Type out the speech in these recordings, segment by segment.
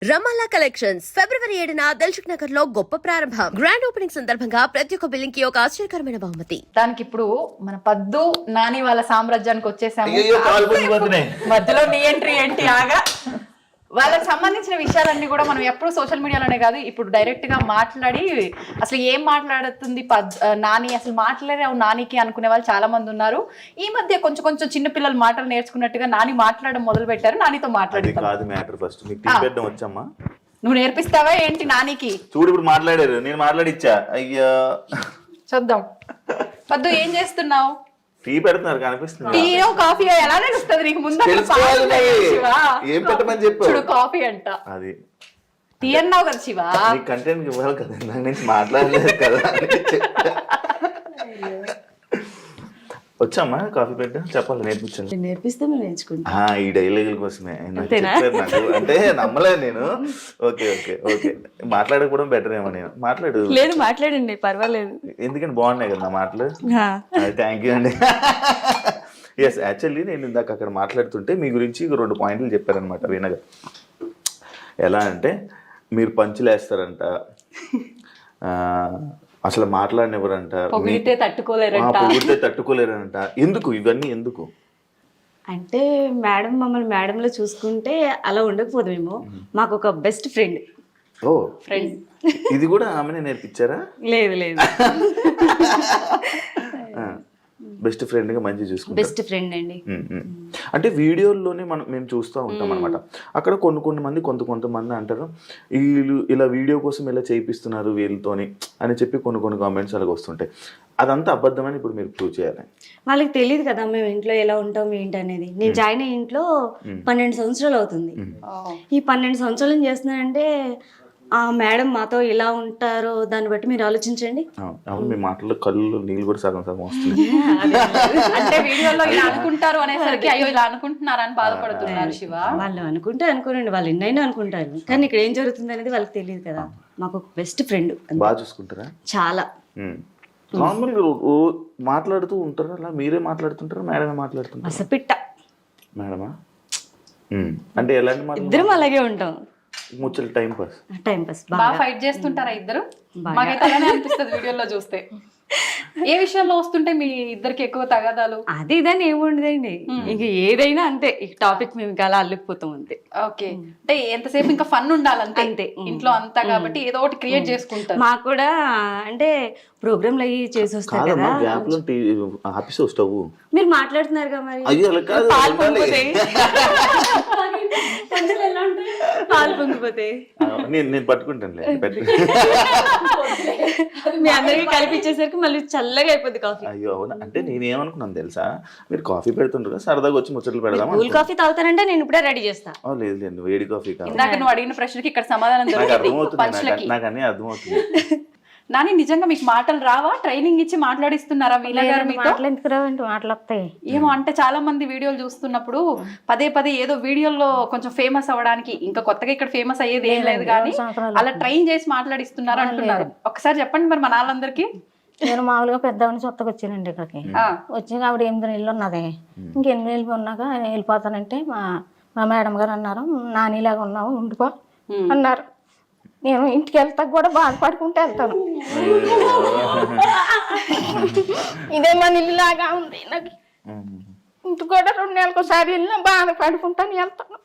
రమాలా collections ఫిబ్రవరి 7న దిల్సుఖ్ నగర్ లో గొప్ప ప్రారంభం. గ్రాండ్ ఓపెనింగ్ సందర్భంగా ప్రతి ఒక్క బిల్లింగ్ కి ఒక ఆశ్చర్యకరమైన బహుమతి. దానికి ఇప్పుడు మన పద్దు నాని వాళ్ళ సామ్రాజ్యానికి వచ్చేసాము. మధ్యలో నీ ఎంట్రీ ఏంటి ఆగా. వాళ్ళకి సంబంధించిన విషయాలన్నీ కూడా మనం ఎప్పుడు సోషల్ మీడియాలోనే కాదు, ఇప్పుడు డైరెక్ట్ గా మాట్లాడి అసలు ఏం మాట్లాడుతుంది నాని, అసలు మాట్లాడారు నానికి అనుకునే వాళ్ళు చాలా మంది ఉన్నారు. ఈ మధ్య కొంచెం కొంచెం చిన్న పిల్లలు మాటలు నేర్చుకున్నట్టుగా నాని మాట్లాడడం మొదలు పెట్టారు. నానితో మాట్లాడి నువ్వు నేర్పిస్తావా ఏంటి నానికి? చూడు ఇప్పుడు మాట్లాడారు, నేను మాట్లాడిచ్చా. అయ్యా చూద్దాం. పద్దు ఏం చేస్తున్నావు? టీ పెడుతున్నారు కనిపిస్తుంది. టీయో కాఫీయో ఎలా నడుస్తుంది నీకు? ముందు ఏం పెట్టమని చెప్పు. చూడు కాఫీ అంట, అది టీ అన్నావు కదా శివ. కంటెంట్ ఇవ్వాలి కదా, నాకు నుంచి మాట్లాడలేదు కదా. వచ్చామ్మా కాఫీ పెట్ట చెప్పాలి, నేర్పించాలి. నేర్పిస్తే మేము నేర్చుకుంటాం. ఈ డైలాగుల కోసమే నాకు అంటే నమ్మలేదు నేను. ఓకే ఓకే ఓకే, మాట్లాడకపోవడం బెటర్ ఏమో. నేను మాట్లాడు. లేదు మాట్లాడండి, పర్వాలేదు. ఎందుకంటే బాగున్నాయి కదా నా మాటలు. థ్యాంక్ యూ అండి. ఎస్, యాక్చువల్లీ నేను ఇందాక అక్కడ మాట్లాడుతుంటే మీ గురించి 2 పాయింట్లు చెప్పారనమాట వీణగా. ఎలా అంటే మీరు పంచులు వేస్తారంట, అసలు మాట్లాడినెవరంట, పొగిడితే తట్టుకోలేరంట. ఎందుకు ఇవన్నీ ఎందుకు అంటే మేడం మమ్మల్ని మేడంలో చూసుకుంటే అలా ఉండకపోదేమో. మాకు ఒక బెస్ట్ ఫ్రెండ్. ఓ ఫ్రెండ్, ఇది కూడా ఆమెనే నేర్పించారా? లేదు లేదు, బెస్ట్ ఫ్రెండ్ గా మంచి చూసుకుంటారు. బెస్ట్ ఫ్రెండ్ అండి. అంటే వీడియోల్లోనే మేము చూస్తూ ఉంటాం అనమాట. అక్కడ కొంతమంది కొంతమంది అంటారు వీళ్ళు ఇలా వీడియో కోసం ఇలా చేయిస్తున్నారు వీళ్ళతోని అని చెప్పి కొన్ని కామెంట్స్ అలాగ వస్తుంటాయి. అదంతా అబద్ధమని ఇప్పుడు మీరు ప్రూవ్ చేయాలి. వాళ్ళకి తెలియదు కదా మేము ఇంట్లో ఎలా ఉంటాం ఏంటి అనేది. నేను జాయిన్ అయ్యే ఇంట్లో 12 సంవత్సరాలు అవుతుంది. ఈ 12 సంవత్సరాలు ఏం చేస్తున్నానంటే ఆ మేడం మాతో ఇలా ఉంటారో దాన్ని బట్టి మీరు ఆలోచించండి. అవును, మీ మాటల్లో కళ్ళు నీళ్ళు కూడా సగం వస్తుంది. అంటే వీడియోలో ఇలా అనుకుంటారు అనేసరికి అయ్యో ఇలా అనుకుంటున్నారు అని బాధపడుతున్నారు శివ. వాళ్ళు అనుకుంటే అనుకోనండి, వాళ్ళు ఎన్నైనా అనుకుంటారు, కానీ ఇక్కడ ఏం జరుగుతుంది అనేది వాళ్ళకి తెలియదు కదా. మాకు ఒక బెస్ట్ ఫ్రెండ్. బాగా చూసుకుంటారా? చాలా. నార్మల్ మాట్లాడుతూ ఉంటారా? అలా మీరే మాట్లాడుతుంటారా, మేడమే మాట్లాడుతుంటారా? అసపిట్ట మేడమా? అంటే ఎలాంటి ఇద్దరం అలాగే ఉంటాం. ముచ్చట టైం పాస్. బాగా ఫైట్ చేస్తుంటారా ఇద్దరు? మాకైతే అలానే అనిపిస్తుంది వీడియోలో చూస్తే. ఏ విషయంలో వస్తుంటే మీ ఇద్దరికి ఎక్కువ తగాదాలు? అది ఇదని ఏముండదండి, ఇంక ఏదైనా అంతే. ఈ టాపిక్ మేము ఇంకా అలా అల్లుకుపోతాం అంతే. ఓకే, అంటే ఎంతసేపు ఇంకా ఫన్ ఉండాలి అంతే. ఇంట్లో అంతా కాబట్టి ఏదో ఒకటి క్రియేట్ చేసుకుంటారు. మాకు కూడా అంటే ప్రోగ్రాంలు అయ్యి చేసి వస్తారు కదా. మీరు మాట్లాడుతున్నారు కదా, మరి పాలు పొంగిపోతాయి. పాలు పొంగిపోతాయి. నేను పట్టుకుంటాను. మీ అందరికి కలిపిచ్చేసరికి మళ్ళీ చల్లగా అయిపోద్ది కాఫీ. అయ్యో అవునా? అంటే నేనేమనుకున్నాను తెలుసా, మీరు కాఫీ పెడుతుంటారు కదా, సరదాగా వచ్చి ముచ్చట్లు పెడదాం. కూల్ కాఫీ తాగుతానంటే నేను ఇప్పుడే రెడీ చేస్తా. లేదు లేదు, వేడి కాఫీ కాదు. ఇందాక నువ్వు అడిగిన ప్రశ్నకి ఇక్కడ సమాధానం అర్థమవుతుంది, నాకు అన్నీ అర్థమవుతుంది. నాని నిజంగా మీకు మాటలు రావా? ట్రైనింగ్ ఇచ్చి మాట్లాడిస్తున్నారా వీళ్ళ గారు మీతో? మాట్లాడతాయి ఏమో అంటే చాలా మంది వీడియోలు చూస్తున్నప్పుడు పదే ఏదో వీడియోలో కొంచెం ఫేమస్ అవ్వడానికి, ఇంకా కొత్తగా ఇక్కడ ఫేమస్ అయ్యేది ఏం లేదు కానీ అలా ట్రైన్ చేసి మాట్లాడిస్తున్నారు అంటున్నారు. ఒకసారి చెప్పండి మరి మన వాళ్ళందరికీ. నేను మామూలుగా పెద్దవాడిని కొత్తగా వచ్చానండి ఇక్కడికి. వచ్చి ఆవిడ 8 నెలలు ఉన్నది. ఇంక 8 నెలలు ఉన్నాక వెళ్ళిపోతానంటే మా మేడం గారు అన్నారు, నానిలాగా ఉన్నావు ఉండిపో అన్నారు. నేను ఇంటికి వెళ్తా కూడా బాధపడుకుంటూ వెళ్తాను. ఇదే మన ఇల్లులాగా ఉంది నాకు. ఇంటి కూడా 2 నెలలకు ఒకసారి వెళ్ళినా బాధపడుకుంటాను వెళ్తాను.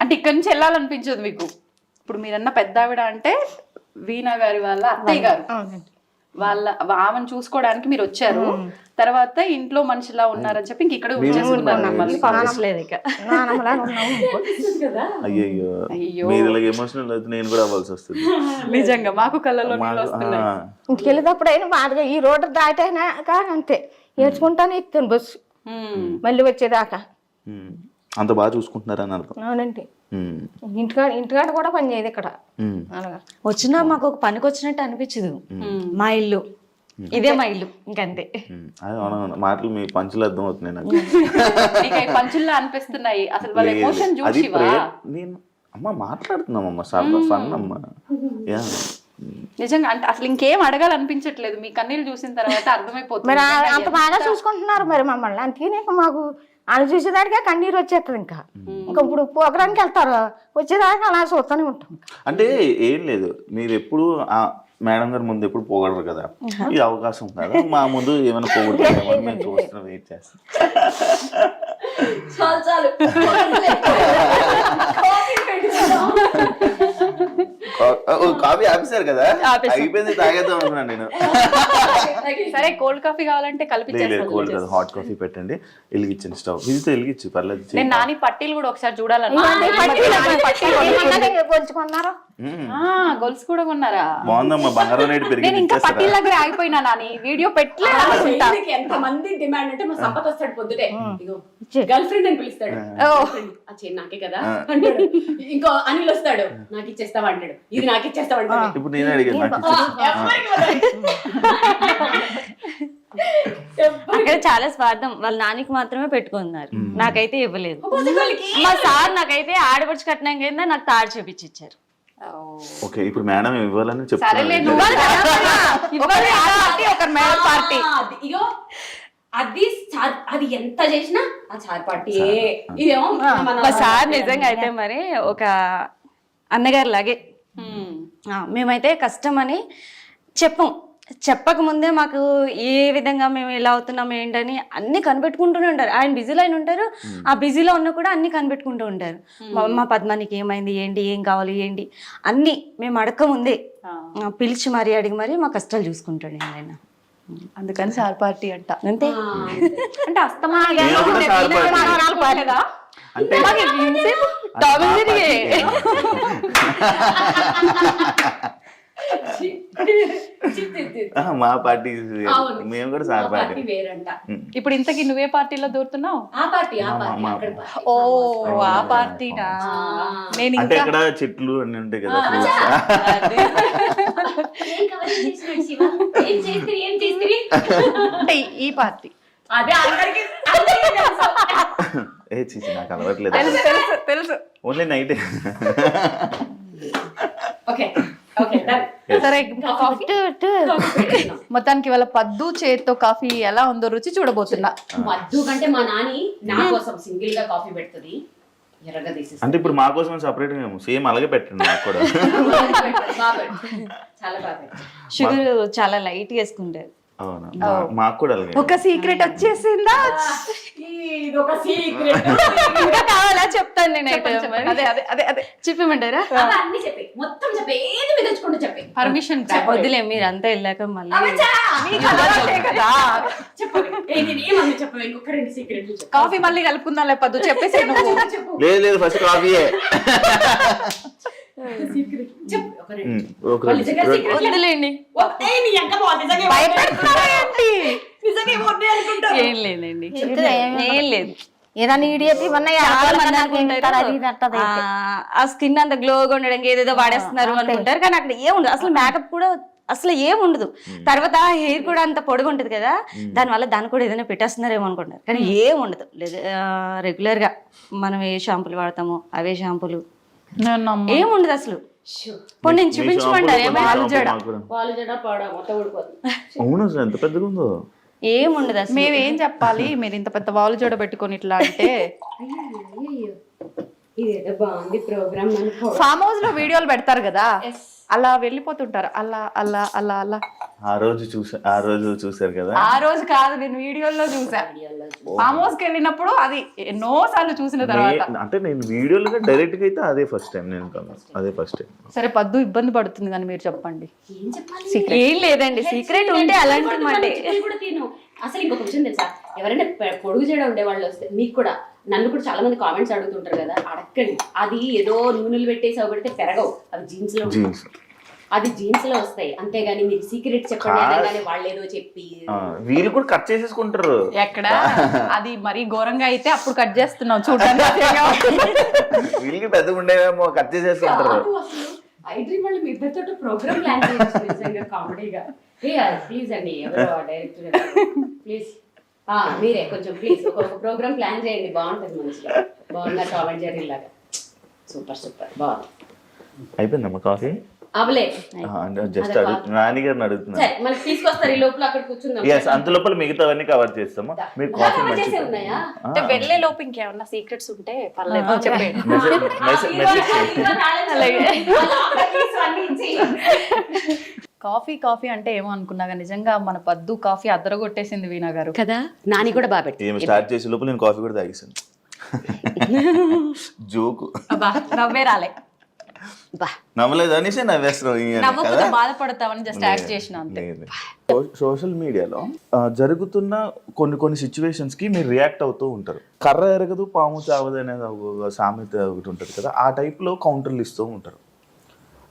అంటే ఇక్కడ నుంచి వెళ్ళాలనిపించదు మీకు? ఇప్పుడు మీరన్న పెద్ద ఆవిడ అంటే వీణా గారి వాళ్ళ అత్తయ్య గారు, ఆమెను చూసుకోవడానికి మీరు వచ్చారు. తర్వాత ఇంట్లో మనిషిలా ఉన్నారని చెప్పి ఇంక ఇక్కడ నిజంగా మాకు కళ్ళలో ఇంటికి వెళ్ళేటప్పుడు అయినా బాధగా ఈ రోడ్డు దాటైనా కానీ అంతే ఏడ్చుకుంటానే ఇస్తాను బస్సు మళ్ళీ వచ్చేదాకా. అంత బాగా చూసుకుంటున్నారని అర్థం. అవునండి, ఇంటికాడ కూడా పని చేయదు ఇక్కడ. వచ్చినా మాకు ఒక పనికి వచ్చినట్టు అనిపించదు. మా ఇల్లు ఇదే మా ఇల్లు, ఇంకంతే. మాటలు మీ పంచులు అర్థం అవుతున్నాయి నాకు. పంచుల్లో అనిపిస్తున్నాయి అసలు వాళ్ళ ఎమోషన్ చూసి. నేను అమ్మ మాట్లాడుతున్నామమ్మ, ఫన్ అమ్మ. నిజంగా అంటే అసలు ఇంకేం అడగాలనిపించట్లేదు. మీ కన్నీళ్ళు చూసిన తర్వాత అర్థమైపోతుంది మరి అంత బాగా చూసుకుంటున్నారు మరి మమ్మల్ని. అందుకే మాకు వాళ్ళు చూసేదానికే కన్నీరు వచ్చేస్తుంది ఇంకా ఇప్పుడు ప్రోగ్రామ్కి వెళ్తారు వచ్చేదాకా అలా చూస్తూనే ఉంటాం. అంటే ఏం లేదు, మీరు ఎప్పుడు మేడం గారి ముందు ఎప్పుడు పోగలరు కదా, ఈ అవకాశం కదా మా ముందు ఏమైనా పోగొడతామో అని మేము చూస్తున్నాం, వెయిట్ చేస్తాం. చాలు కాఫీ ఆపేశారు కదా, అయిపోయింది తాగేద్దాం అనుకున్నాను నేను. సరే కోల్డ్ కాఫీ కావాలంటే కలిపి లేదు కోల్డ్ కదా, హాట్ కాఫీ పెట్టండి, వెలిగించండి స్టవ్, విజితో వెలిగించి పర్లేదు. నేను నాని పట్టీలు కూడా ఒకసారి చూడాలన్నా. కొలుచుకున్నారు గొలుసు కూడా కొన్నారా? బాగుందమ్మా, బంగారం రేటు నేను పెరిగింది. ఇంకా పట్టీల దగ్గర ఆగిపోయినా నాని, వీడియో పెట్టలేదు. ఎంత మంది డిమాండ్ అంటే మా సంపత్ వస్తాడు పొద్దుటే, ఇగో గర్ల్ ఫ్రెండ్ అని పిలుస్తాడు, ఆ చైన్ నాకే కదా అంటాడు. ఇంకో అనిల్ వస్తాడు, నాకు ఇచ్చేస్తావా అంటాడు, ఇది నాకు ఇచ్చేస్తావా అంటాడు. ఇప్పుడు నేనే అడిగాను, నాకు ఇచ్చేసి. అక్కడ చాలా స్వార్థం, వాళ్ళ నానికి మాత్రమే పెట్టుకున్నారు, నాకైతే ఇవ్వలేదు. మా సార్ నాకైతే ఆడపడుచు కట్నం కింద నాకు తాడు చేపించి ఇచ్చారు. ఓకే, ఇప్పుడు మేడం ఇవ్వాలని సరేలే, చెప్తాను. ఒక మేడం పార్టీ. ఇగో అది ఎంత చేసినా ఆ చార్ పార్టీ ఇదేమో మా సార్ నిజంగా అయితే మరి ఒక అన్నగారు లాగే. మేమైతే కష్టం అని చెప్పక ముందే మాకు ఏ విధంగా మేము ఎలా అవుతున్నాం ఏంటని అన్ని కనిపెట్టుకుంటూనే ఉంటారు. ఆయన బిజీలో ఆయన ఉంటారు, ఆ బిజీలో ఉన్న కూడా అన్ని కనిపెట్టుకుంటూ ఉంటారు. మా పద్మానికి ఏమైంది, ఏంటి, ఏం కావాలి, ఏంటి అన్ని మేము అడక్క ముందే పిలిచి మరీ అడిగి మరీ మా కష్టాలు చూసుకుంటాడు ఆయన. అందుకని సార్ పార్టీ అంట. అంతే అంటే అస్తమా నేను కూడా సార్ పార్టీ. అంటే మా పార్టీ మేము కూడా సార్ పార్టీ వేరంట. ఇప్పుడు ఇంతకీ నువ్వే పార్టీలో దూరుతున్నావు? ఆ పార్టీ ఓ ఆ పార్టీనా? నేను అంటే ఇంకా ఇక్కడ చెట్లు అన్ని ఉంటాయి కదా, అంటే ఈ పార్టీ అదే అందరికి ఏ చీచి నాకు అలవట్లేదు, తెలుసు తెలుసు తెలుసు. ఓన్లీ నైటే. ఓకే ఓకే సరే కాఫీ మొత్తానికి వాళ్ళ పద్దు చేతితో కాఫీ ఎలా ఉందో రుచి చూడబోతున్నా. మద్దు కంటే మా నాని నా కోసం సింగిల్ గా కాఫీ పెడుతుంది, ఎర్రగా తీసేసి. అంటే ఇప్పుడు మా కోసం సపరేట్ గా సేమ్ అలాగే పెట్టండి నాకు కూడా. చాలా బాగా షుగర్ చాలా లైట్ వేసుకుంటారు. అవును, మాకు కూడా అలాగే. ఒక సీక్రెట్ వచ్చేసిందా? ఇది ఒక సీక్రెట్. ఇంకా కావాలా చెప్తాను నేనైతే. అదే అదే అదే అదే చెప్పమంటారా? అన్ని చెప్పి మొత్తం చెప్పి ఏది మిగల్చుకుంటూ చెప్పి పర్మిషన్ వద్దులే, మీరు అంతా వెళ్ళాక మళ్ళీ కదా. చెప్పు ఇంకొక రెండు సీక్రెట్లు చెప్పు. కాఫీ మళ్ళీ కలుపుకుందాం లేపద్దు, చెప్పేసి నువ్వు. లేదు లేదు, ఫస్ట్ కాఫీయే. సీక్రెట్ చెప్పు ఒక రెండు. ఒక రెండు. వద్దులేండి, ఏం లేదండి, ఏం లేదు. ఏదైనా ఈడియట్ ఇవన్నీ చాలా మంది అనుకుంటారు, ఆ స్కిన్ అంత గ్లోగా ఉండడానికి ఏదేదో వాడేస్తున్నారు అనుకుంటారు, కానీ అక్కడ ఏముండదు అసలు. మేకప్ కూడా అసలు ఏం ఉండదు. తర్వాత హెయిర్ కూడా అంత పొడుగు ఉంటది కదా, దానివల్ల దాన్ని కూడా ఏదైనా పెట్టేస్తున్నారేమో అనుకుంటారు, కానీ ఏం ఉండదు. రెగ్యులర్ గా మనం ఏ షాంపూలు వాడతామో అవే షాంపూలు, ఏం ఉండదు అసలు. కొన్ని నేను చూపించుకోండి, వాళ్ళు జడ పాడా మొత్తం ఊడిపోతుంది. అవును, అసలు ఎంత పెద్దగా ఉందో. ఏం ఉండదు అసలు. మేమేం చెప్పాలి, మీరు ఇంత పెద్ద వాలు జోడ పెట్టుకొని ఇట్లా అంటే. ఇదేదో బాగుంది ప్రోగ్రామ్. ఫామ్ హౌస్ లో వీడియోలు పెడతారు కదా, అలా వెళ్ళిపోతుంటారు, అలా అలా అలా అలా. ఆ రోజు చూసారు కదా. ఆ రోజు కాదు, నేను వీడియోలో చూసా. ఫామ్ హౌస్ కి వెళ్ళినప్పుడు అది ఎన్నో సార్లు చూసిన తర్వాత. అంటే నేను వీడియోలో డైరెక్ట్ గా అయితే అదే ఫస్ట్ టైం, నేను అదే ఫస్ట్ టైం. సరే పద్దు ఇబ్బంది పడుతుంది కానీ మీరు చెప్పండి. ఏం చెప్పాలి? ఏం లేదండి, సీక్రెట్ ఉంటే అలాంటి మాట. కూడా తిను. అసలు ఇంకొక విషయం తెలుసా, ఎవరైనా పొడుగు చేయడం ఉండే వాళ్ళు వస్తే మీకు కూడా, నన్ను కూడా చాలా మంది కామెంట్స్ అడుగుతుంటారు కదా, అడగండి. అది ఏదో నూనెలు పెట్టేసి పెడితే పెరగవు, అవి జీన్స్ లో అది జీన్స్ లో వస్తాయి, అంతేగాని మీరు సీక్రెట్ చెప్పండి అనగానే వాళ్ళు ఏదో చెప్పి వీళ్ళు కూడా కట్ చేసేసుకుంటారు. ఎక్కడ అది మరీ ఘోరంగా అయితే అప్పుడు కట్ చేస్తున్నాం చూడడానికి. వీళ్ళకి పెద్దగా ఉండేవేమో కట్ చేసేసుకుంటారు. ఐ డ్రీమ్ వాళ్ళు మీ ఇద్దరితో ప్రోగ్రామ్ ప్లాన్ చేయొచ్చు నిజంగా కామెడీగా. ప్లీజ్ అండి, ఎవరో డైరెక్టర్ ప్లీజ్ మీరే కొంచెం ప్లీజ్ ఒక ప్రోగ్రామ్ ప్లాన్ చేయండి, బాగుంటుంది మంచిగా. బాగున్నా టామ్ అండ్ జెర్రీ లాగా. సూపర్ సూపర్ బాగుంది. అయిపోయిందమ్మా కాఫీ? అవలే అంటే జస్ట్ నాని గారిని అడుగుతున్నాను. సరే మనకి తీసుకొస్తారు ఈ లోపల అక్కడ కూర్చుందాం. ఎస్, అంత లోపల మిగతావన్నీ కవర్ చేస్తాము. మీరు కాఫీ cover మంచి చేసే ఉన్నాయా? అంటే వెళ్ళే లోపు ఇంకేమన్నా సీక్రెట్స్ ఉంటే పర్లేదు చెప్పండి. కాఫీ అంటే ఏమో అనుకున్నాగా, నిజంగా మన పద్దు కాఫీ అద్దరగొట్టేసింది వీణా గారు కదా. నాని కూడా బాగా పెట్టి ఏమి స్టార్ట్ చేసే లోపల నేను కాఫీ కూడా తాగేసాను. జోకు నవ్వే రాలే, నవ్వలేదు అనేసి నవ్వేస్తున్నావు నవ్వకపోతే బాధపడతామని జస్ట్ యాక్ట్ చేసిన అంతే. సోషల్ మీడియాలో జరుగుతున్న కొన్ని సిచ్యువేషన్స్ కి మీరు రియాక్ట్ అవుతూ ఉంటారు. కర్ర ఎరగదు పాము చావదు అనేది ఒక సామెత ఒకటి ఉంటుంది కదా, ఆ టైప్ లో కౌంటర్లు ఇస్తూ ఉంటారు.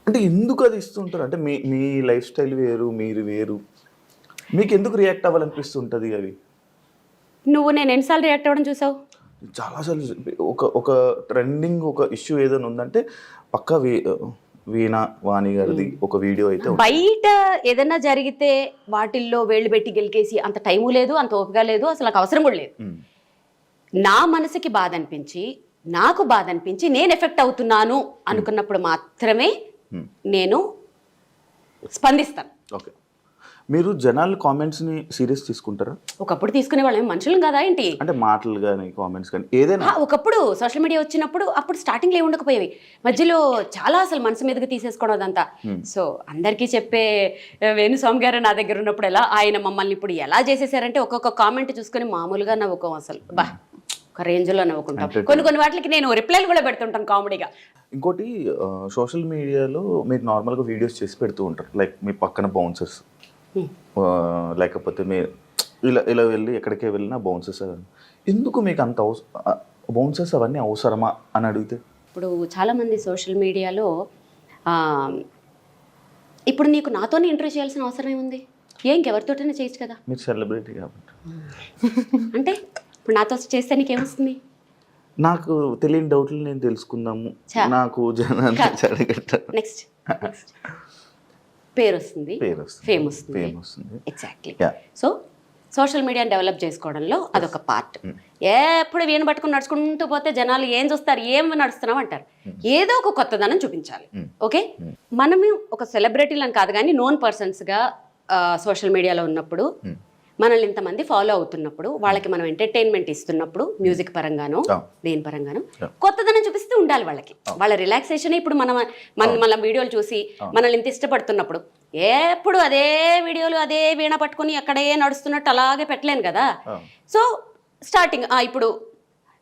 అంటే ఎందుకు అది ఇస్తూ ఉంటారు? అంటే మీ లైఫ్ స్టైల్ వేరు, మీరు వేరు, మీకు ఎందుకు రియాక్ట్ అవ్వాలనిపిస్తుంటది అవి? నువ్వు నేను ఎన్నిసార్లు రియాక్ట్ అవ్వడం చూసావు? చాలాసార్లు. ఒక ట్రెండింగ్ ఒక ఇష్యూ ఏదైనా ఉందంటే పక్కా వీణా వాణి గారిది ఒక వీడియో అయితే ఉంటుంది. బయట ఏదైనా జరిగితే వాటిల్లో వేళ్ళు పెట్టి గెలికేసి అంత టైము లేదు, అంత ఓపిక లేదు, అసలు నాకు అవసరం కూడా లేదు. నా మనసుకి బాధ అనిపించి, నాకు బాధ అనిపించి, నేను ఎఫెక్ట్ అవుతున్నాను అనుకున్నప్పుడు మాత్రమే నేను స్పందిస్తాను. ఓకే, మీరు జనాల కామెంట్స్ ని సీరియస్ తీసుకుంటారా? ఒకప్పుడు తీసుకునే వాళ్ళం, మనుషులం కదా ఏంటి. అంటే మాటలు కానీ కామెంట్స్ కానీ ఏదైనా? ఒకప్పుడు సోషల్ మీడియా వచ్చినప్పుడు అప్పుడు స్టార్టింగ్లో ఏమి ఉండకపోయేవి, మధ్యలో చాలా అసలు మనసు మీదకి తీసేసుకోవడం అదంతా. సో అందరికీ చెప్పే వేణుస్వామి గారు నా దగ్గర ఉన్నప్పుడు ఎలా ఆయన మమ్మల్ని ఇప్పుడు ఎలా చేసేసారంటే ఒక్కొక్క కామెంట్ చూసుకొని మామూలుగా నవ్వుకోం, అసలు బా ఒక రేంజ్లో నవ్వుకుంటాం. కొన్ని వాటికి నేను రిప్లైలు కూడా పెడుతుంటాను కామెడీగా. ఇంకోటి, సోషల్ మీడియాలో మీరు నార్మల్గా వీడియోస్ చేసి పెడుతూ ఉంటారు, లైక్ మీ పక్కన బౌన్సర్స్, లేకపోతే మీరు ఇలా వెళ్ళి ఎక్కడికే వెళ్ళినా బౌన్సర్స్. ఎందుకు మీకు అంత బౌన్సర్స్ అవన్నీ అవసరమా అని అడిగితే? ఇప్పుడు చాలామంది సోషల్ మీడియాలో ఇప్పుడు నీకు నాతోనే ఇంటర్వ్యూ చేయాల్సిన అవసరం ఏముంది? ఇంకెవరితోటైనా చేయొచ్చు కదా. మీరు సెలబ్రిటీ కాబట్టి. అంటే ఇప్పుడు నాతో చేస్తే నీకేమొస్తుంది? నాకు తెలియని డౌట్లు నేను తెలుసుకుందాము, నాకు జనాన్ని అడగట్టారు. నెక్స్ట్ పేరు వస్తుంది, ఫేమ్ వస్తుంది. ఎగ్జాక్ట్లీ. సో సోషల్ మీడియాని డెవలప్ చేసుకోవడంలో అదొక పార్ట్. ఎప్పుడు వీణ పట్టుకుని నడుచుకుంటూ పోతే జనాలు ఏం చూస్తారు, ఏం నడుస్తున్నాం అంటారు. ఏదో ఒక కొత్తదనం చూపించాలి. ఓకే, మనము ఒక సెలబ్రిటీలను కాదు కానీ నోన్ పర్సన్స్గా సోషల్ మీడియాలో ఉన్నప్పుడు, మనల్ని ఇంతమంది ఫాలో అవుతున్నప్పుడు, వాళ్ళకి మనం ఎంటర్టైన్మెంట్ ఇస్తున్నప్పుడు, మ్యూజిక్ పరంగానో దేని పరంగానో కొత్తదనం చూపిస్తూ ఉండాలి వాళ్ళకి. వాళ్ళ రిలాక్సేషన్ ఇప్పుడు మన వీడియోలు చూసి మనల్ని ఇంత ఇష్టపడుతున్నప్పుడు ఎప్పుడు అదే వీడియోలు అదే వీణ పట్టుకుని అక్కడే నడుస్తున్నట్టు అలాగే పెట్టలేను కదా. సో స్టార్టింగ్ ఇప్పుడు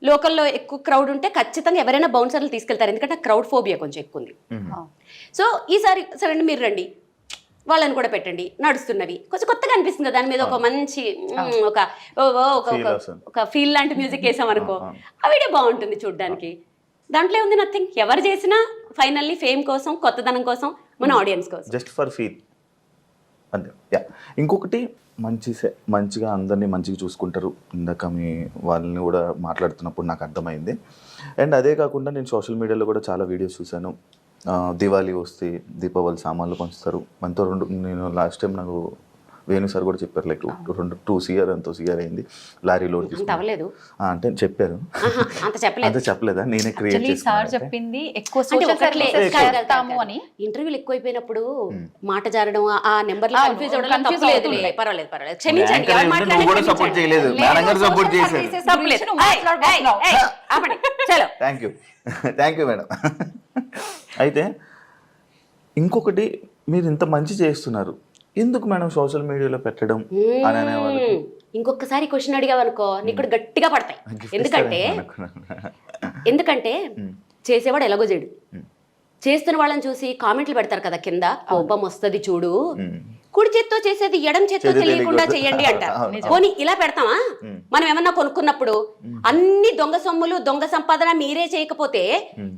లోకల్లో ఎక్కువ క్రౌడ్ ఉంటే ఖచ్చితంగా ఎవరైనా బౌన్సర్లు తీసుకెళ్తారు, ఎందుకంటే క్రౌడ్ ఫోబియా కొంచెం ఎక్కువ ఉంది. సో ఈసారి సరే మీరు రండి, వాళ్ళని కూడా పెట్టండి, నడుస్తున్నవి కొంచెం కొత్తగా అనిపిస్తుంది కదా, దాని మీద ఒక మంచి ఒక ఫీల్ లాంటి మ్యూజిక్ వేసాం అనుకో, ఆ వీడియో బాగుంటుంది చూడడానికి. దాంట్లో ఉంది నథింగ్. ఎవరు చేసినా ఫైనల్లీ ఫేమ్ కోసం, కొత్తదనం కోసం, మన ఆడియన్స్ కోసం, జస్ట్ ఫర్ ఫీల్ అంతే. ఇంకొకటి, మంచిగా అందరినీ మంచిగా చూసుకుంటారు. ఇందాక మీ వాళ్ళని కూడా మాట్లాడుతున్నప్పుడు నాకు అర్థమైంది. అండ్ అదే కాకుండా నేను సోషల్ మీడియాలో కూడా చాలా వీడియోస్ చూశాను. దివాళీ వస్తే దీపావళి సామాన్లు పంచుతారు. మనతో నేను లాస్ట్ టైం నాకు వేణు సార్ కూడా చెప్పారు, లైక్ 2 CR ఎంతో CR అయింది, లారీ లోడ్ అవ్వలేదు అంటే చెప్పారు. అంత చెప్పలేదా? నేనే క్రియేట్ సార్ చెప్పింది ఎక్కువ ఇంటర్వ్యూలు ఎక్కువైపోయినప్పుడు మాట జారడం, ఆ నెంబర్ కన్ఫ్యూజ్ అవ్వడం పర్వాలేదు, క్షమించండి. సపోర్ట్ చేయలేదు, మేడం గారు సపోర్ట్ చేశారు. Thank you madam. అయితే ఇంకొకటి, మీరు ఇంత మంచి చేస్తున్నారు, ఎందుకు మేడం సోషల్ మీడియాలో పెట్టడం అని అనేవాళ్ళు? ఇంకొకసారి క్వశ్చన్ అడిగావనుకో నీకు కూడా గట్టిగా పడతాయి. ఎందుకంటే చేసేవాడు ఎలాగో చేయడు, చేస్తున్న వాళ్ళని చూసి కామెంట్లు పెడతారు కదా కింద, కోపం వస్తుంది చూడు, కుడి చేత్తో చేసేది ఎడం చేత్తో తెలియకుండా చెయ్యండి అంటారు. పోనీ ఇలా పెడతామా? మనం ఏమన్నా కొనుక్కున్నప్పుడు అన్ని దొంగ సొమ్ములు దొంగ సంపాదన మీరే చేయకపోతే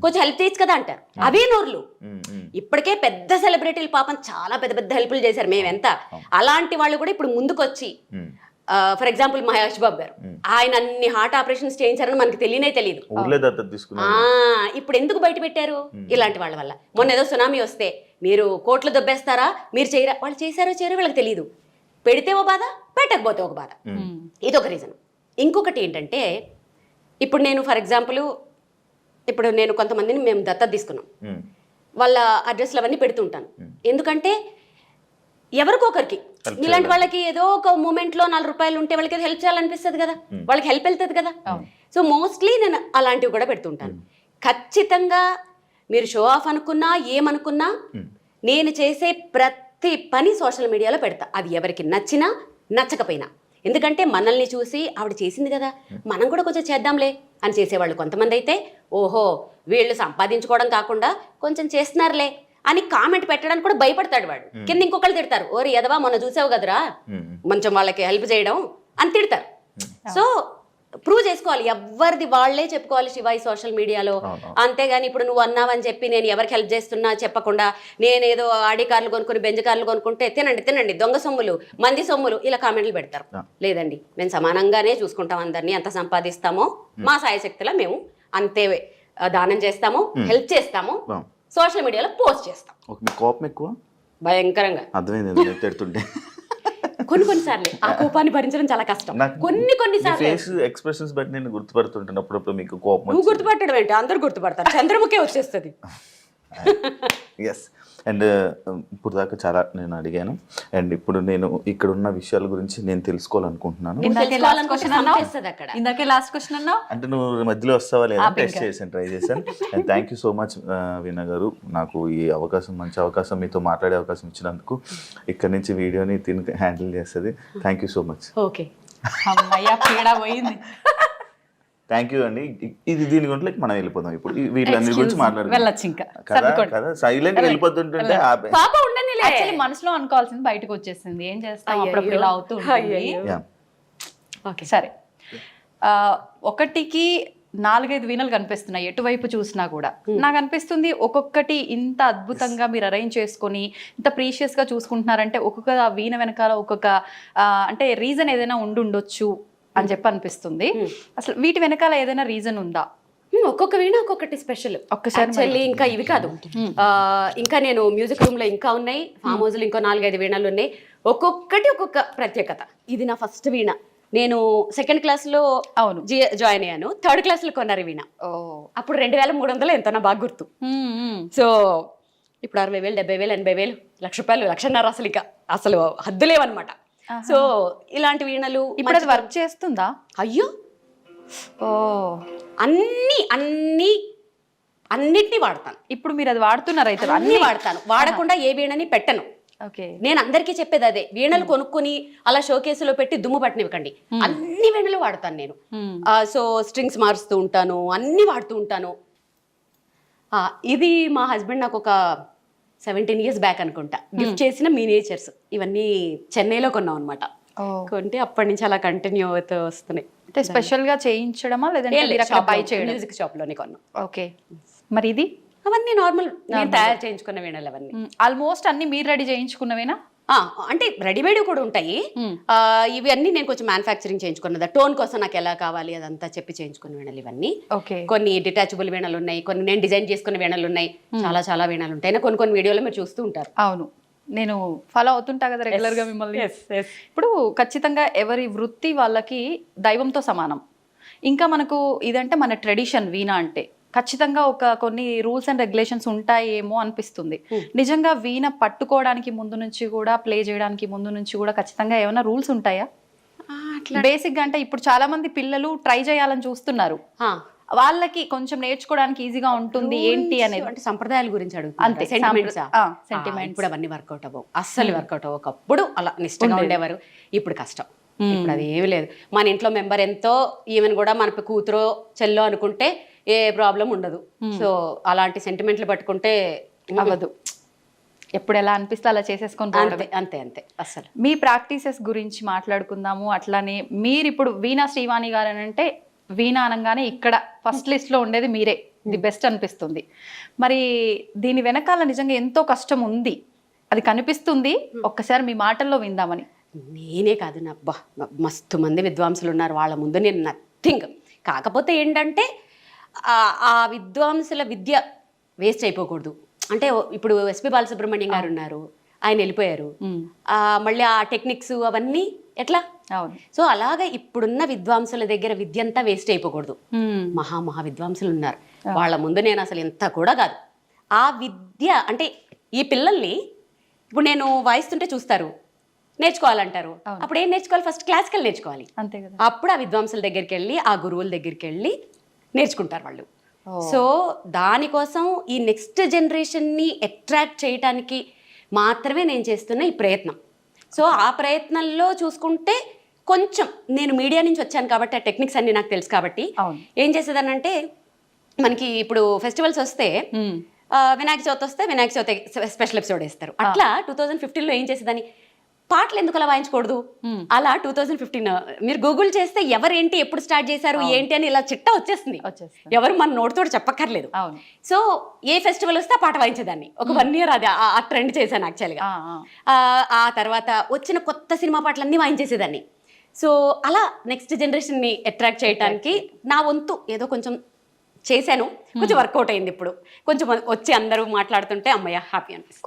కొంచెం హెల్ప్ చేయొచ్చు కదా అంటారు. అవే నోర్లు. ఇప్పటికే పెద్ద సెలబ్రిటీలు పాపం చాలా పెద్ద పెద్ద హెల్ప్లు చేశారు మేమెంత. అలాంటి వాళ్ళు కూడా ఇప్పుడు ముందుకొచ్చి, ఫర్ ఎగ్జాంపుల్ మహేష్ బాబు గారు, ఆయన అన్ని హార్ట్ ఆపరేషన్స్ చేయించారని మనకి తెలియదు. ఇప్పుడు ఎందుకు బయట పెట్టారు? ఇలాంటి వాళ్ళ వల్ల. మొన్న ఏదో సునామీ వస్తే మీరు కోట్లు దొబ్బేస్తారా, మీరు చేయరా, వాళ్ళు చేశారో చేయరో వీళ్ళకి తెలియదు. పెడితే ఓ బాధ, పెట్టకపోతే ఒక బాధ. ఇది ఒక రీజన్. ఇంకొకటి ఏంటంటే, ఇప్పుడు నేను ఫర్ ఎగ్జాంపుల్ ఇప్పుడు నేను కొంతమందిని మేము దత్తత తీసుకున్నాం. వాళ్ళ అడ్రస్లు అవన్నీ పెడుతుంటాను. ఎందుకంటే ఎవరికొకరికి ఇలాంటి వాళ్ళకి ఏదో ఒక మూమెంట్లో 4 రూపాయలు ఉంటే వాళ్ళకి హెల్ప్ చేయాలనిపిస్తుంది కదా, వాళ్ళకి హెల్ప్ వెళ్తుంది కదా. సో మోస్ట్లీ నేను అలాంటివి కూడా పెడుతుంటాను. ఖచ్చితంగా మీరు షో ఆఫ్ అనుకున్నా ఏమనుకున్నా నేను చేసే ప్రతి పని సోషల్ మీడియాలో పెడతా, అది ఎవరికి నచ్చినా నచ్చకపోయినా. ఎందుకంటే మనల్ని చూసి ఆవిడ చేసింది కదా, మనం కూడా కొంచెం చేద్దాంలే అని చేసేవాళ్ళు కొంతమంది అయితే, ఓహో వీళ్ళు సంపాదించుకోవడం కాకుండా కొంచెం చేస్తున్నారులే అని కామెంట్ పెట్టడానికి కూడా భయపడతాడు వాడు. కింద ఇంకొకళ్ళు తిడతారు, ఓరి ఎదవా మొన్న చూసావు కదరా కొంచెం వాళ్ళకి హెల్ప్ చేయడం అని తిడతారు. సో ప్రూవ్ చేసుకోవాలి, ఎవరిది వాళ్ళే చెప్పుకోవాలి శివ ఈ సోషల్ మీడియాలో. అంతేగాని ఇప్పుడు నువ్వు అన్నావని చెప్పి నేను ఎవరికి హెల్ప్ చేస్తున్నా చెప్పకుండా నేనేదో ఆడి కార్లు కొనుక్కుని బెంజ్ కార్లు కొనుక్కుంటే తినండి దొంగ సొమ్ములు మంది సొమ్ములు ఇలా కామెంట్లు పెడతారు. లేదండి, మేము సమానంగానే చూసుకుంటాం అందరినీ, ఎంత సంపాదిస్తామో మా సాయశక్తిలో మేము అంతే దానం చేస్తాము, హెల్ప్ చేస్తాము, సోషల్ మీడియాలో పోస్ట్ చేస్తాం. కోపం ఎక్కువ భయంకరంగా అర్థమైంది తిడుతుంటే. కొన్నిసార్లు ఆ కోపాన్ని భరించడం చాలా కష్టం. కొన్నిసార్లు ఎక్స్ప్రెషన్స్ బట్టి నేను గుర్తుపడుతుంటాను అప్పుడప్పుడు మీకు కోపం. నువ్వు గుర్తుపట్టడం ఏంటి, అందరు గుర్తుపడతారు, చంద్రముఖే వచ్చేస్తుంది. ఎస్. అండ్ ఇప్పుడు దాకా చాలా నేను అడిగాను, అండ్ ఇప్పుడు నేను ఇక్కడ ఉన్న విషయాల గురించి నేను తెలుసుకోవాలనుకుంటున్నాను. ఇందాకే లాస్ట్ క్వశ్చన్ అన్నావు అంటే నువ్వు మధ్యలో వస్తావా లేదా టెస్ట్ చేశాను, ట్రై చేశాను. And thank you so much Veena garu, నాకు ఈ అవకాశం మంచి అవకాశం మీతో మాట్లాడే అవకాశం ఇచ్చినందుకు. ఇక్కడ నుంచి వీడియోని తిని హ్యాండిల్ చేస్తుంది. Thank you so much. Okay పోయింది. థ్యాంక్ యూ అండి. ఇది దీని గురించి మనం వెళ్ళిపోదాం ఇప్పుడు, వీళ్ళందరి గురించి మాట్లాడుకుందాం కదా. సైలెంట్ వెళ్ళిపోతుంటే మనసులో అనుకోవాల్సింది బయటకు వచ్చేసింది, ఏం చేస్తాం అప్పుడప్పుడు ఇలా అవుతూ ఉంటుంది. సరే, 1కి 4-5 వీణలు కనిపిస్తున్నాయి ఎటువైపు చూసినా కూడా. నాకు అనిపిస్తుంది ఒక్కొక్కటి ఇంత అద్భుతంగా మీరు అరేంజ్ చేసుకొని ఇంత ప్రీషియస్ గా చూసుకుంటున్నారంటే ఒక్కొక్క వీణ వెనకాల ఒక్కొక్క అంటే రీజన్ ఏదైనా ఉండొచ్చు అని చెప్పి అనిపిస్తుంది. అసలు వీటి వెనకాల ఏదైనా రీజన్ ఉందా? ఒక్కొక్క వీణ ఒక్కొక్కటి స్పెషల్. ఒక్కసారి ఇంకా ఇవి కాదు, ఇంకా నేను మ్యూజిక్ రూమ్ లో ఇంకా ఉన్నాయి, ఫామ్ హౌస్ లో ఇంకో 4-5 వీణలు ఉన్నాయి. ఒక్కొక్కటి ఒక్కొక్క ప్రత్యేకత. ఇది నా ఫస్ట్ వీణ, నేను 2nd క్లాస్లో జాయిన్ అయ్యాను, 3rd క్లాస్లో కొన్నారు వీణ. అప్పుడు 2300 ఎంతో నా బాగా గుర్తు. సో ఇప్పుడు 60,000 70,000 80,000 1,00,000 రూపాయలు 1,50,000 అసలు ఇక అసలు హద్దులేవన్నమాట. సో ఇలాంటి వీణలు ఇప్పుడు అది వర్క్ చేస్తుందా? అయ్యో అన్నిటినీ వాడతాను. ఇప్పుడు మీరు అది వాడుతున్నారు అయితే? అన్ని వాడతాను, వాడకుండా ఏ వీణని పెట్టను. నేను అందరికీ చెప్పేది అదే, వీణలు కొనుక్కుని అలా షోకేసులో పెట్టి దుమ్ము పట్టనివ్వకండి, అన్ని వీణలు వాడతాను నేను. సో స్ట్రింగ్స్ మారుస్తూ ఉంటాను, అన్ని వాడుతూ ఉంటాను. ఇది మా హస్బెండ్ నాకు ఒక 17 years బ్యాక్ అనుకుంటా గిఫ్ట్ చేసిన మినియేచర్స్. ఇవన్నీ చెన్నైలో కొన్నాం అనమాట. కొంటే అప్పటి నుంచి అలా కంటిన్యూ అవుతూ వస్తున్నాయి. అంటే స్పెషల్ గా చేయించడమా లేదంటే మ్యూజిక్ షాప్ లోనే కొన్నాం. ఓకే, మరి ఇది అవన్నీ నార్మల్ నేను తయారు చేయించుకున్న వీణలు అవన్నీ. ఆల్మోస్ట్ అన్ని మీరు రెడీ చేయించుకున్నవేనా? అంటే రెడీమేడ్ కూడా ఉంటాయి, ఇవి అన్ని నేను కొంచెం మ్యానుఫ్యాక్చరింగ్ చేయించుకున్నదా, టోన్ కోసం నాకు ఎలా కావాలి అదంతా చెప్పి చేయించుకున్న వీణలు ఇవన్నీ. కొన్ని డిటాచబుల్ వీణలు ఉన్నాయి, కొన్ని నేను డిజైన్ చేసుకున్న వీణలు ఉన్నాయి, చాలా వీణలు ఉంటాయి. కొన్ని వీడియోలో మీరు చూస్తూ ఉంటారు. అవును, నేను ఫాలో అవుతుంటా కదా రెగ్యులర్ గా మిమ్మల్ని. ఇప్పుడు ఖచ్చితంగా ఎవరి వృత్తి వాళ్ళకి దైవంతో సమానం. ఇంకా మనకు ఇదంటే మన ట్రెడిషన్ వీణ అంటే ఖచ్చితంగా కొన్ని రూల్స్ అండ్ రెగ్యులేషన్స్ ఉంటాయేమో అనిపిస్తుంది. నిజంగా వీణ పట్టుకోవడానికి ముందు నుంచి కూడా ప్లే చేయడానికి ముందు నుంచి కూడా ఖచ్చితంగా ఏమైనా రూల్స్ ఉంటాయా? బేసిక్ గా అంటే ఇప్పుడు చాలా మంది పిల్లలు ట్రై చేయాలని చూస్తున్నారు, వాళ్ళకి కొంచెం నేర్చుకోవడానికి ఈజీగా ఉంటుంది ఏంటి అనేది. అంటే సంప్రదాయాల గురించి అడుగుతుంది, సెంటిమెంట్స్ ఇప్పుడు అవన్నీ వర్కౌట్ అవ్వవు, అస్సలు వర్కౌట్ అవ్వవు. ఒకప్పుడు అలా నిష్టంగా ఉండేవారు, ఇప్పుడు కష్టం. ఇప్పుడు అది ఏమి లేదు. మన ఇంట్లో మెంబర్ ఎంతో, ఈవెన్ కూడా మన కూతురో చెల్లో అనుకుంటే ఏ ప్రాబ్లం ఉండదు. సో అలాంటి సెంటిమెంట్లు పట్టుకుంటే అవ్వదు. ఎప్పుడు ఎలా అనిపిస్తే అలా చేసేసుకొని అంతే అసలు. మీ ప్రాక్టీసెస్ గురించి మాట్లాడుకుందాము. అట్లానే మీరు ఇప్పుడు వీణా శ్రీవాణి గారు అని అంటే వీణా అనగానే ఇక్కడ ఫస్ట్ లిస్ట్ లో ఉండేది మీరే, ది బెస్ట్ అనిపిస్తుంది. మరి దీని వెనకాల నిజంగా ఎంతో కష్టం ఉంది, అది కనిపిస్తుంది. ఒక్కసారి మీ మాటల్లో విందామని. నేనే కాదు, మస్తు మంది విద్వాంసులు ఉన్నారు, వాళ్ళ ముందు నేను నథింగ్. కాకపోతే ఏంటంటే ఆ విద్వాంసుల విద్య వేస్ట్ అయిపోకూడదు. అంటే ఇప్పుడు ఎస్పి బాలసుబ్రహ్మణ్యం గారు ఉన్నారు, ఆయన వెళ్ళిపోయారు, మళ్ళీ ఆ టెక్నిక్స్ అవన్నీ ఎట్లా. సో అలాగా ఇప్పుడున్న విద్వాంసుల దగ్గర విద్య అంతా వేస్ట్ అయిపోకూడదు. మహా విద్వాంసులు ఉన్నారు, వాళ్ళ ముందు నేను అసలు ఎంత కూడా కాదు. ఆ విద్య అంటే ఈ పిల్లల్ని ఇప్పుడు నేను వాయిస్తుంటే చూస్తారు, నేర్చుకోవాలంటారు. అప్పుడు ఏం నేర్చుకోవాలి? ఫస్ట్ క్లాసికల్ నేర్చుకోవాలి. అంతే కదా. అప్పుడు ఆ విద్వాంసుల దగ్గరికి వెళ్ళి, ఆ గురువుల దగ్గరికి వెళ్ళి నేర్చుకుంటారు వాళ్ళు. సో దానికోసం ఈ నెక్స్ట్ జనరేషన్ని అట్రాక్ట్ చేయడానికి మాత్రమే నేను చేస్తున్న ఈ ప్రయత్నం. సో ఆ ప్రయత్నంలో చూసుకుంటే కొంచెం నేను మీడియా నుంచి వచ్చాను కాబట్టి ఆ టెక్నిక్స్ అన్ని నాకు తెలుసు కాబట్టి ఏం చేసేదానంటే, మనకి ఇప్పుడు ఫెస్టివల్స్ వస్తే వినాయక చవితి వస్తే వినాయక చవితి స్పెషల్ ఎపిసోడ్ వేస్తారు. అట్లా 2015లో ఏం చేసేదాన్ని, పాటలు ఎందుకు అలా వాయించకూడదు, అలా 2015 మీరు గూగుల్ చేస్తే ఎవరేంటి ఎప్పుడు స్టార్ట్ చేశారు ఏంటి అని ఇలా చిట్టా వచ్చేస్తుంది. ఎవరు మన నోటితో చెప్పక్కర్లేదు. సో ఏ ఫెస్టివల్ వస్తే ఆ పాట వాయించేదాన్ని. ఒక 1 year అది ఆ ట్రెండ్ చేశాను యాక్చువల్గా. ఆ తర్వాత వచ్చిన కొత్త సినిమా పాటలన్నీ వాయించేసేదాన్ని. సో అలా నెక్స్ట్ జనరేషన్ని అట్రాక్ట్ చేయడానికి నా వంతు ఏదో కొంచెం చేశాను. కొంచెం వర్కౌట్ అయింది. ఇప్పుడు కొంచెం వచ్చి అందరూ మాట్లాడుతుంటే అమ్మయ్య హ్యాపీ అనిపిస్తుంది.